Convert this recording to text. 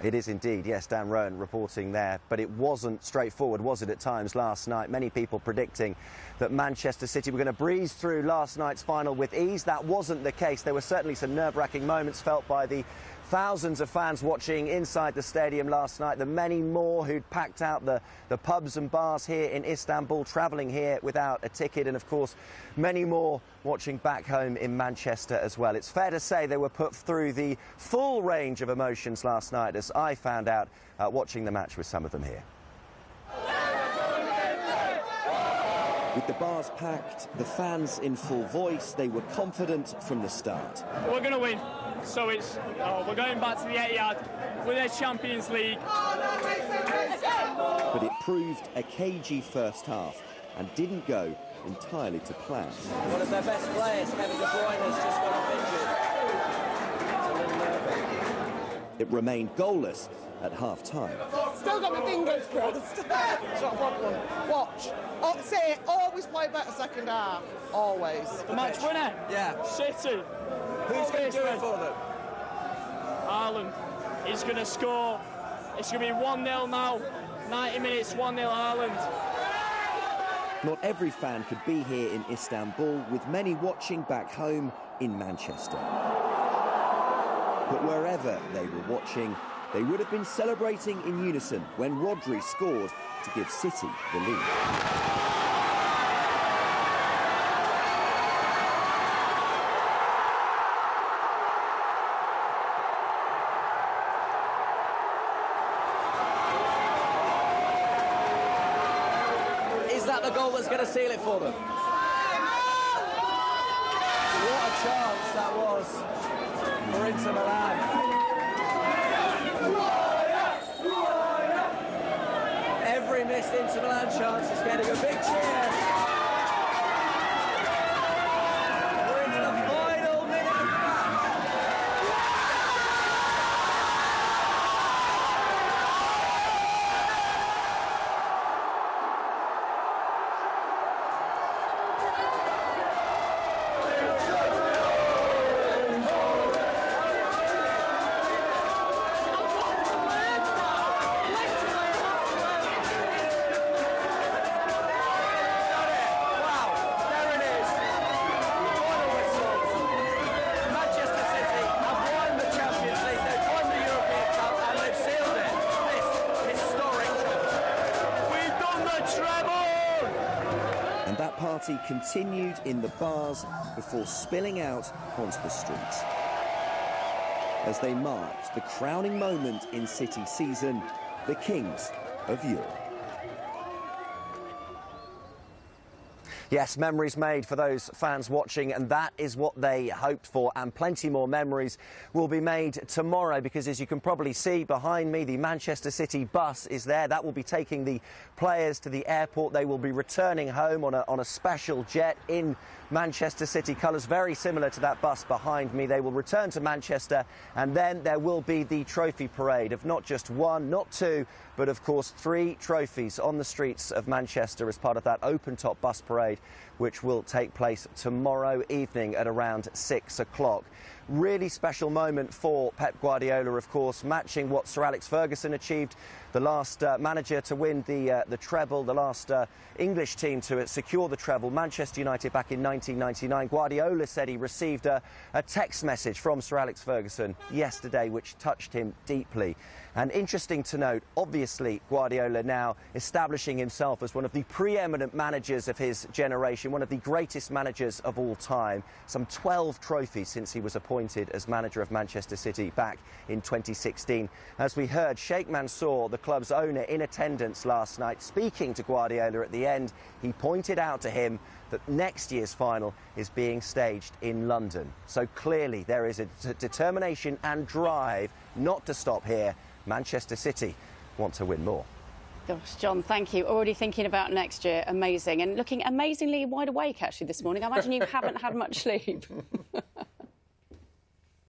It is indeed, yes, Dan Rowan reporting there, but it wasn't straightforward, was it, at times last night? Many people predicting that Manchester City were going to breeze through last night's final with ease. That wasn't the case. There were certainly some nerve-wracking moments felt by the thousands of fans watching inside the stadium last night, the many more who'd packed out the pubs and bars here in Istanbul, travelling here without a ticket, and of course many more watching back home in Manchester as well. It's fair to say they were put through the full range of emotions last night, as I found out watching the match with some of them here. With the bars packed, the fans in full voice, they were confident from the start. We're going to win, so we're going back to the Etihad with their Champions League. But it proved a cagey first half and didn't go entirely to plan. One of their best players, Kevin De Bruyne, has just got off injured. It remained goalless at half-time. Still got my fingers crossed. It's not a problem. Watch. Say it, always play better second half. Always. The match winner? Yeah. City. Who's going to do it for them? Haaland. He's going to score. It's going to be 1-0 now. 90 minutes, 1-0 Haaland. Not every fan could be here in Istanbul, with many watching back home in Manchester. But wherever they were watching, they would have been celebrating in unison when Rodri scored to give City the lead. Is that the goal that's going to seal it for them? What a chance that was for Inter Milan. Every missed Inter Milan chance is getting a big cheer. We're into the final minute of the match. And that party continued in the bars before spilling out onto the streets as they marked the crowning moment in City season, the Kings of Europe. Yes, memories made for those fans watching, and that is what they hoped for, and plenty more memories will be made tomorrow, because as you can probably see behind me, the Manchester City bus is there. That will be taking the players to the airport. They will be returning home on a special jet in Manchester City colours, very similar to that bus behind me. They will return to Manchester, and then there will be the trophy parade of not just one, not two, but of course 3 trophies on the streets of Manchester as part of that open-top bus parade, which will take place tomorrow evening at around 6 o'clock. Really special moment for Pep Guardiola, of course, matching what Sir Alex Ferguson achieved, the last manager to win the treble, the last English team to secure the treble, Manchester United, back in 1999. Guardiola said he received a text message from Sir Alex Ferguson yesterday which touched him deeply. And interesting to note, obviously Guardiola now establishing himself as one of the preeminent managers of his generation, one of the greatest managers of all time. Some 12 trophies since he was appointed as manager of Manchester City back in 2016. As we heard, Sheikh Mansour, the club's owner, in attendance last night, speaking to Guardiola at the end, he pointed out to him that next year's final is being staged in London. So clearly there is a determination and drive not to stop here. Manchester City want to win more. Gosh, John, thank you. Already thinking about next year. Amazing. And looking amazingly wide awake, actually, this morning. I imagine you haven't had much sleep.